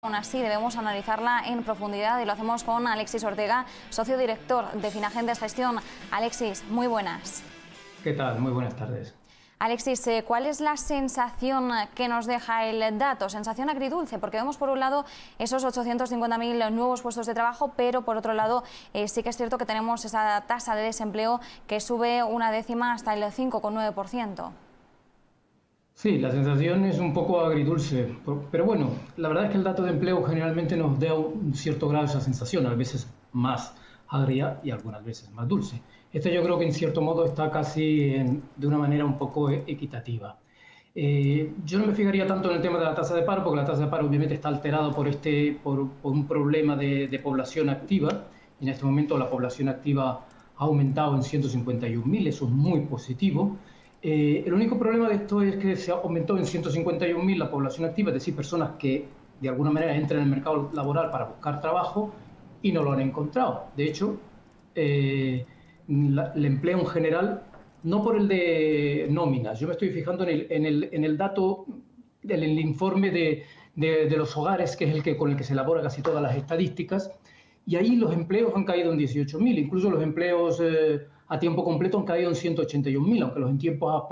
Aún así, debemos analizarla en profundidad y lo hacemos con Alexis Ortega, socio director de Finagentes Gestión. Alexis, muy buenas. ¿Qué tal? Muy buenas tardes. Alexis, ¿cuál es la sensación que nos deja el dato? Sensación agridulce, porque vemos por un lado esos 850.000 nuevos puestos de trabajo, pero por otro lado sí que es cierto que tenemos esa tasa de desempleo que sube una décima hasta el 5,9%. Sí, la sensación es un poco agridulce, pero bueno, la verdad es que el dato de empleo generalmente nos da un cierto grado de esa sensación, a veces más agria y algunas veces más dulce. Esto yo creo que en cierto modo está casi de una manera un poco equitativa. Yo no me fijaría tanto en el tema de la tasa de paro, porque la tasa de paro obviamente está alterada por un problema de población activa. En este momento la población activa ha aumentado en 151.000, eso es muy positivo. El único problema de esto es que se ha aumentado en 151.000 la población activa, es decir, personas que de alguna manera entran en el mercado laboral para buscar trabajo y no lo han encontrado. De hecho, el empleo en general, no por el de nóminas, yo me estoy fijando en el dato, en el informe de los hogares, que es con el que se elabora casi todas las estadísticas, y ahí los empleos han caído en 18.000, incluso los empleos a tiempo completo han caído en 181.000, aunque los en tiempos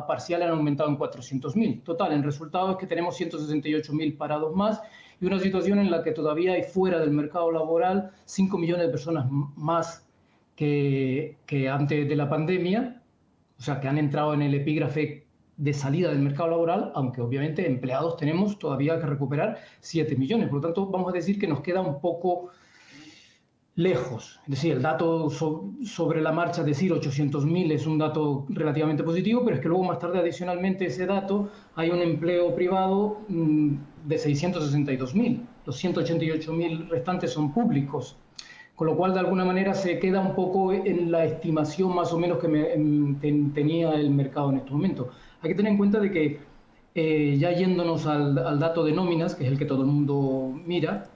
parciales han aumentado en 400.000. Total, el resultado es que tenemos 168.000 parados más y una situación en la que todavía hay fuera del mercado laboral 5 millones de personas más que antes de la pandemia, o sea, que han entrado en el epígrafe de salida del mercado laboral, aunque obviamente empleados tenemos todavía que recuperar 7 millones. Por lo tanto, vamos a decir que nos queda un poco lejos. Es decir, el dato sobre la marcha, es decir, 800.000 es un dato relativamente positivo, pero es que luego más tarde, adicionalmente a ese dato, hay un empleo privado de 662.000. Los 188.000 restantes son públicos, con lo cual de alguna manera se queda un poco en la estimación más o menos que tenía el mercado en este momento. Hay que tener en cuenta de que ya yéndonos al dato de nóminas, que es el que todo el mundo mira,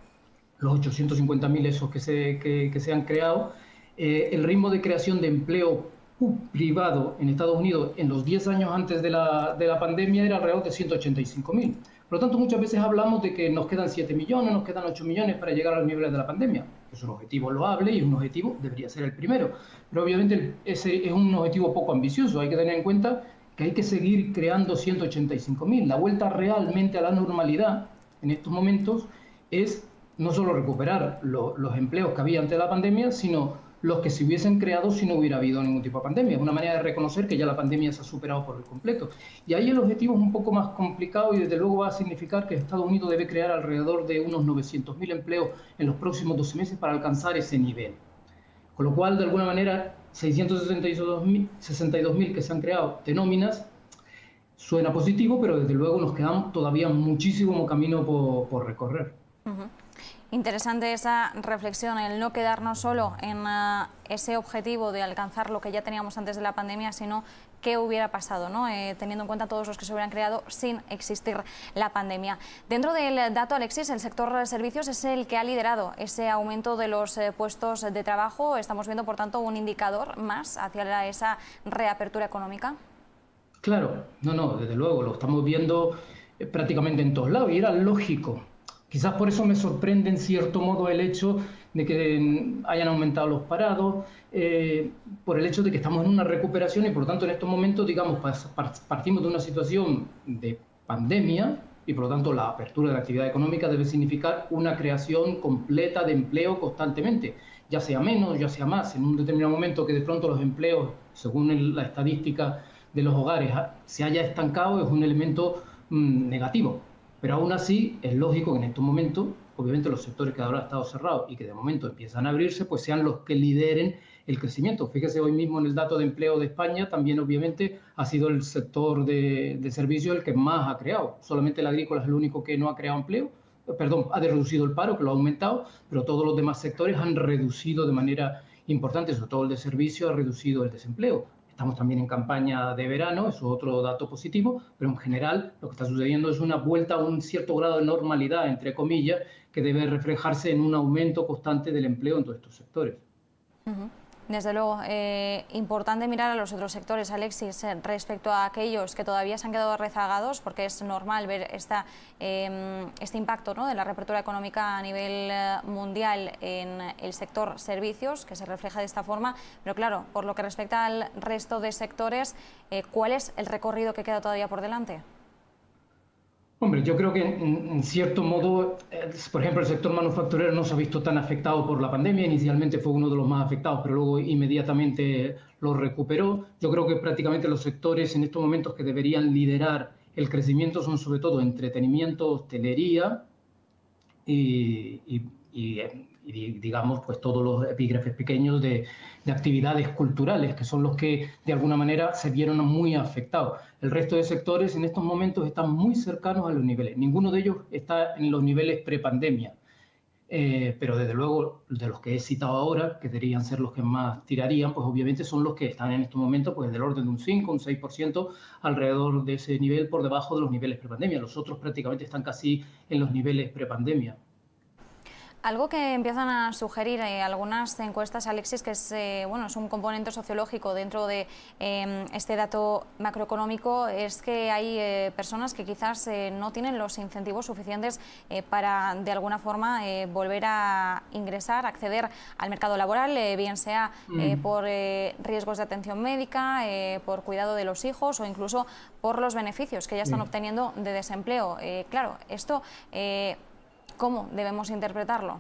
los 850.000 esos que se han creado, el ritmo de creación de empleo privado en Estados Unidos en los 10 años antes de la pandemia era alrededor de 185.000. Por lo tanto, muchas veces hablamos de que nos quedan 7 millones, nos quedan 8 millones para llegar a los niveles de la pandemia. Es un objetivo loable y es un objetivo, debería ser el primero. Pero obviamente ese es un objetivo poco ambicioso. Hay que tener en cuenta que hay que seguir creando 185.000. La vuelta realmente a la normalidad en estos momentos es no solo recuperar los empleos que había antes de la pandemia, sino los que se hubiesen creado si no hubiera habido ningún tipo de pandemia. Es una manera de reconocer que ya la pandemia se ha superado por el completo. Y ahí el objetivo es un poco más complicado y desde luego va a significar que Estados Unidos debe crear alrededor de unos 900.000 empleos en los próximos 12 meses para alcanzar ese nivel. Con lo cual, de alguna manera, 662.000 que se han creado de nóminas suena positivo, pero desde luego nos queda todavía muchísimo camino por recorrer. Interesante esa reflexión, el no quedarnos solo en ese objetivo de alcanzar lo que ya teníamos antes de la pandemia, sino qué hubiera pasado, ¿no? Teniendo en cuenta todos los que se hubieran creado sin existir la pandemia. Dentro del dato, Alexis, el sector de servicios es el que ha liderado ese aumento de los puestos de trabajo. Estamos viendo, por tanto, un indicador más hacia esa reapertura económica. Claro, no, desde luego, lo estamos viendo prácticamente en todos lados y era lógico. Quizás por eso me sorprende en cierto modo el hecho de que hayan aumentado los parados, por el hecho de que estamos en una recuperación y por lo tanto en estos momentos, digamos, partimos de una situación de pandemia y por lo tanto la apertura de la actividad económica debe significar una creación completa de empleo constantemente, ya sea menos, ya sea más. En un determinado momento que de pronto los empleos, según la estadística de los hogares, se haya estancado es un elemento negativo. Pero aún así es lógico que en estos momentos, obviamente los sectores que ahora han estado cerrados y que de momento empiezan a abrirse, pues sean los que lideren el crecimiento. Fíjese hoy mismo en el dato de empleo de España, también obviamente ha sido el sector de servicios el que más ha creado. Solamente el agrícola es el único que no ha creado empleo, perdón, ha reducido el paro, que lo ha aumentado, pero todos los demás sectores han reducido de manera importante, sobre todo el de servicios ha reducido el desempleo. Estamos también en campaña de verano, eso es otro dato positivo, pero en general lo que está sucediendo es una vuelta a un cierto grado de normalidad, entre comillas, que debe reflejarse en un aumento constante del empleo en todos estos sectores. Desde luego, importante mirar a los otros sectores, Alexis, respecto a aquellos que todavía se han quedado rezagados, porque es normal ver este impacto, ¿no?, de la reapertura económica a nivel mundial en el sector servicios, que se refleja de esta forma, pero claro, por lo que respecta al resto de sectores, ¿cuál es el recorrido que queda todavía por delante? Hombre, yo creo que en cierto modo, por ejemplo, el sector manufacturero no se ha visto tan afectado por la pandemia. Inicialmente fue uno de los más afectados, pero luego inmediatamente lo recuperó. Yo creo que prácticamente los sectores en estos momentos que deberían liderar el crecimiento son sobre todo entretenimiento, hostelería y digamos, pues todos los epígrafes pequeños de actividades culturales, que son los que de alguna manera se vieron muy afectados. El resto de sectores en estos momentos están muy cercanos a los niveles. Ninguno de ellos está en los niveles prepandemia. Pero desde luego, de los que he citado ahora, que deberían ser los que más tirarían, pues obviamente son los que están en estos momentos pues del orden de un 5, un 6%, alrededor de ese nivel, por debajo de los niveles prepandemia. Los otros prácticamente están casi en los niveles prepandemia. Algo que empiezan a sugerir algunas encuestas, Alexis, que es, bueno, es un componente sociológico dentro de este dato macroeconómico, es que hay personas que quizás no tienen los incentivos suficientes para, de alguna forma, volver a ingresar, acceder al mercado laboral, bien sea por riesgos de atención médica, por cuidado de los hijos o incluso por los beneficios que ya están obteniendo de desempleo. Claro, esto... ¿cómo debemos interpretarlo?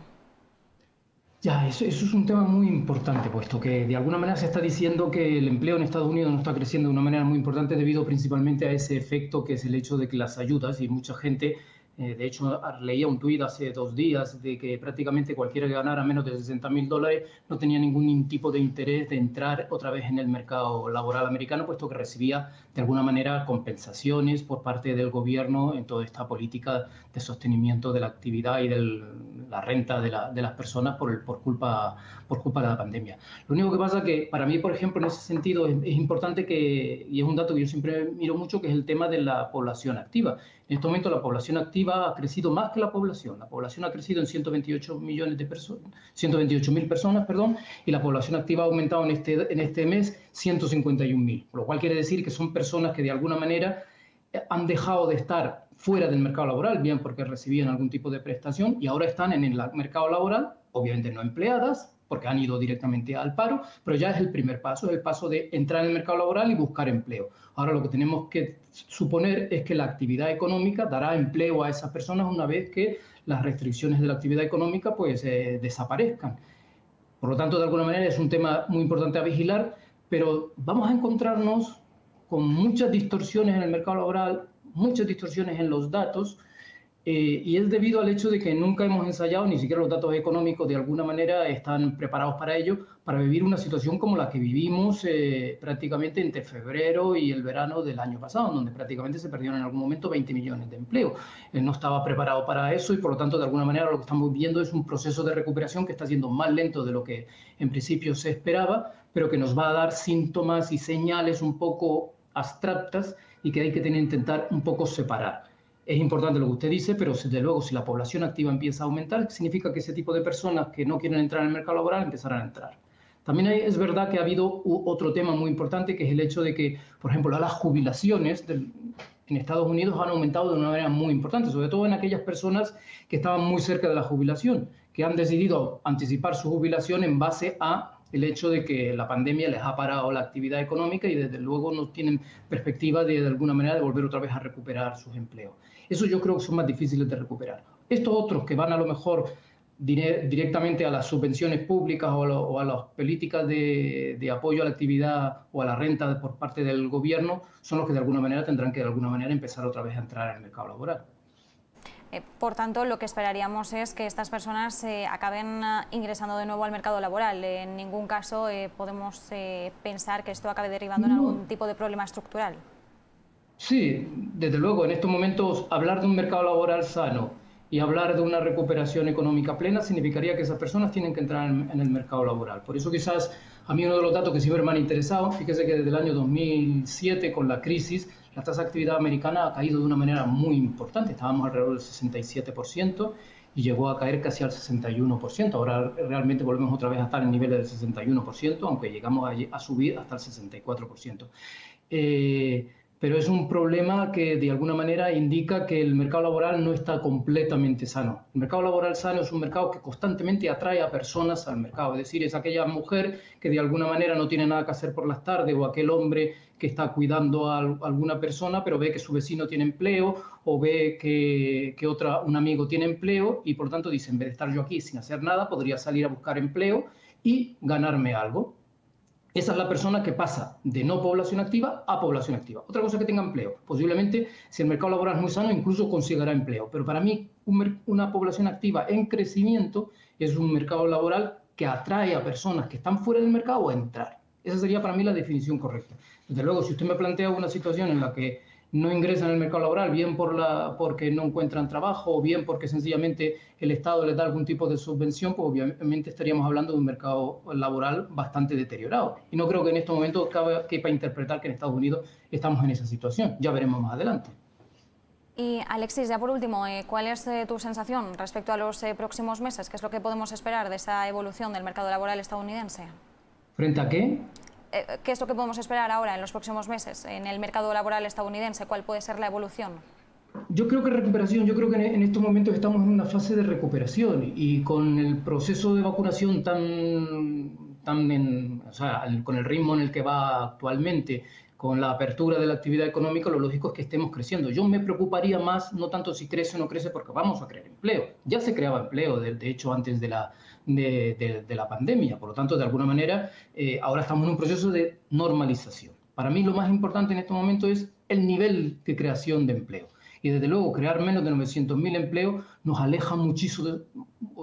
Ya, eso es un tema muy importante, puesto que de alguna manera se está diciendo que el empleo en Estados Unidos no está creciendo de una manera muy importante debido principalmente a ese efecto que es el hecho de que las ayudas, y mucha gente, de hecho leía un tuit hace 2 días de que prácticamente cualquiera que ganara menos de $60.000 no tenía ningún tipo de interés de entrar otra vez en el mercado laboral americano, puesto que recibía de alguna manera compensaciones por parte del gobierno en toda esta política de sostenimiento de la actividad y de la renta de las personas por culpa de la pandemia. Lo único que pasa es que para mí, por ejemplo, en ese sentido es importante que, y es un dato que yo siempre miro mucho, que es el tema de la población activa. En este momento la población activa ha crecido más que la población. La población ha crecido en 128 millones de personas, 128.000 personas, perdón, y la población activa ha aumentado en este mes 151.000, lo cual quiere decir que son personas que de alguna manera han dejado de estar fuera del mercado laboral, bien porque recibían algún tipo de prestación y ahora están en el mercado laboral, obviamente no empleadas, porque han ido directamente al paro, pero ya es el primer paso, es el paso de entrar en el mercado laboral y buscar empleo. Ahora lo que tenemos que suponer es que la actividad económica dará empleo a esas personas una vez que las restricciones de la actividad económica pues desaparezcan. Por lo tanto, de alguna manera es un tema muy importante a vigilar, pero vamos a encontrarnos con muchas distorsiones en el mercado laboral, muchas distorsiones en los datos, y es debido al hecho de que nunca hemos ensayado, ni siquiera los datos económicos de alguna manera están preparados para ello, para vivir una situación como la que vivimos prácticamente entre febrero y el verano del año pasado, donde prácticamente se perdieron en algún momento 20 millones de empleos. No estaba preparado para eso y por lo tanto de alguna manera lo que estamos viendo es un proceso de recuperación que está siendo más lento de lo que en principio se esperaba, pero que nos va a dar síntomas y señales un poco abstractas y que hay que intentar un poco separar. Es importante lo que usted dice, pero desde luego si la población activa empieza a aumentar, significa que ese tipo de personas que no quieren entrar en el mercado laboral empezarán a entrar. También es verdad que ha habido otro tema muy importante, que es el hecho de que, por ejemplo, las jubilaciones en Estados Unidos han aumentado de una manera muy importante, sobre todo en aquellas personas que estaban muy cerca de la jubilación, que han decidido anticipar su jubilación en base a el hecho de que la pandemia les ha parado la actividad económica y desde luego no tienen perspectiva de alguna manera de volver otra vez a recuperar sus empleos. Eso yo creo que son más difíciles de recuperar. Estos otros que van a lo mejor directamente a las subvenciones públicas o a las políticas de apoyo a la actividad o a la renta por parte del gobierno son los que de alguna manera tendrán que de alguna manera empezar otra vez a entrar en el mercado laboral. Por tanto, lo que esperaríamos es que estas personas acaben ingresando de nuevo al mercado laboral. En ningún caso podemos pensar que esto acabe derivando en algún tipo de problema estructural. Sí, desde luego, en estos momentos hablar de un mercado laboral sano y hablar de una recuperación económica plena significaría que esas personas tienen que entrar en el mercado laboral. Por eso quizás a mí uno de los datos que siempre me han interesado, fíjese que desde el año 2007 con la crisis, la tasa de actividad americana ha caído de una manera muy importante, estábamos alrededor del 67% y llegó a caer casi al 61%. Ahora realmente volvemos otra vez a estar en niveles del 61%, aunque llegamos a subir hasta el 64%. Pero es un problema que de alguna manera indica que el mercado laboral no está completamente sano. El mercado laboral sano es un mercado que constantemente atrae a personas al mercado, es decir, es aquella mujer que de alguna manera no tiene nada que hacer por las tardes, o aquel hombre que está cuidando a alguna persona pero ve que su vecino tiene empleo, o ve que un amigo tiene empleo, y por lo tanto dice, en vez de estar yo aquí sin hacer nada, podría salir a buscar empleo y ganarme algo. Esa es la persona que pasa de no población activa a población activa. Otra cosa es que tenga empleo. Posiblemente, si el mercado laboral es muy sano, incluso conseguirá empleo. Pero para mí, una población activa en crecimiento es un mercado laboral que atrae a personas que están fuera del mercado a entrar. Esa sería para mí la definición correcta. Desde luego, si usted me plantea una situación en la que no ingresan al mercado laboral, bien porque no encuentran trabajo, o bien porque sencillamente el Estado les da algún tipo de subvención, pues obviamente estaríamos hablando de un mercado laboral bastante deteriorado. Y no creo que en estos momentos quepa interpretar que en Estados Unidos estamos en esa situación. Ya veremos más adelante. Y Alexis, ya por último, ¿cuál es tu sensación respecto a los próximos meses? ¿Qué es lo que podemos esperar de esa evolución del mercado laboral estadounidense? ¿Frente a qué? ¿Qué es lo que podemos esperar ahora en los próximos meses en el mercado laboral estadounidense? ¿Cuál puede ser la evolución? Yo creo que recuperación, yo creo que en estos momentos estamos en una fase de recuperación, y con el proceso de vacunación con el ritmo en el que va actualmente, con la apertura de la actividad económica, lo lógico es que estemos creciendo. Yo me preocuparía más, no tanto si crece o no crece, porque vamos a crear empleo. Ya se creaba empleo, de hecho, antes de la pandemia. Por lo tanto, de alguna manera, ahora estamos en un proceso de normalización. Para mí lo más importante en este momento es el nivel de creación de empleo. Y desde luego, crear menos de 900.000 empleos nos aleja muchísimo,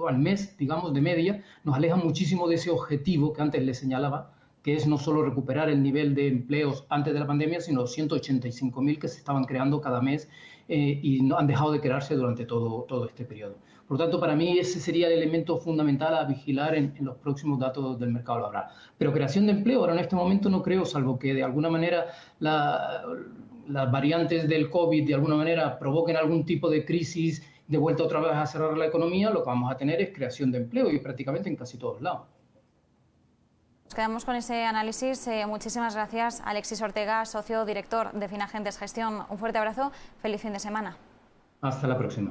al mes, digamos, de media, nos aleja muchísimo de ese objetivo que antes les señalaba, que es no solo recuperar el nivel de empleos antes de la pandemia, sino 185.000 que se estaban creando cada mes y no han dejado de crearse durante todo este periodo. Por lo tanto, para mí ese sería el elemento fundamental a vigilar en los próximos datos del mercado laboral. Pero creación de empleo, ahora en este momento no creo, salvo que de alguna manera las variantes del COVID de alguna manera provoquen algún tipo de crisis, de vuelta otra vez a cerrar la economía, lo que vamos a tener es creación de empleo, y prácticamente en casi todos lados. Nos quedamos con ese análisis. Muchísimas gracias, Alexis Ortega, socio director de Finagentes Gestión. Un fuerte abrazo, feliz fin de semana. Hasta la próxima.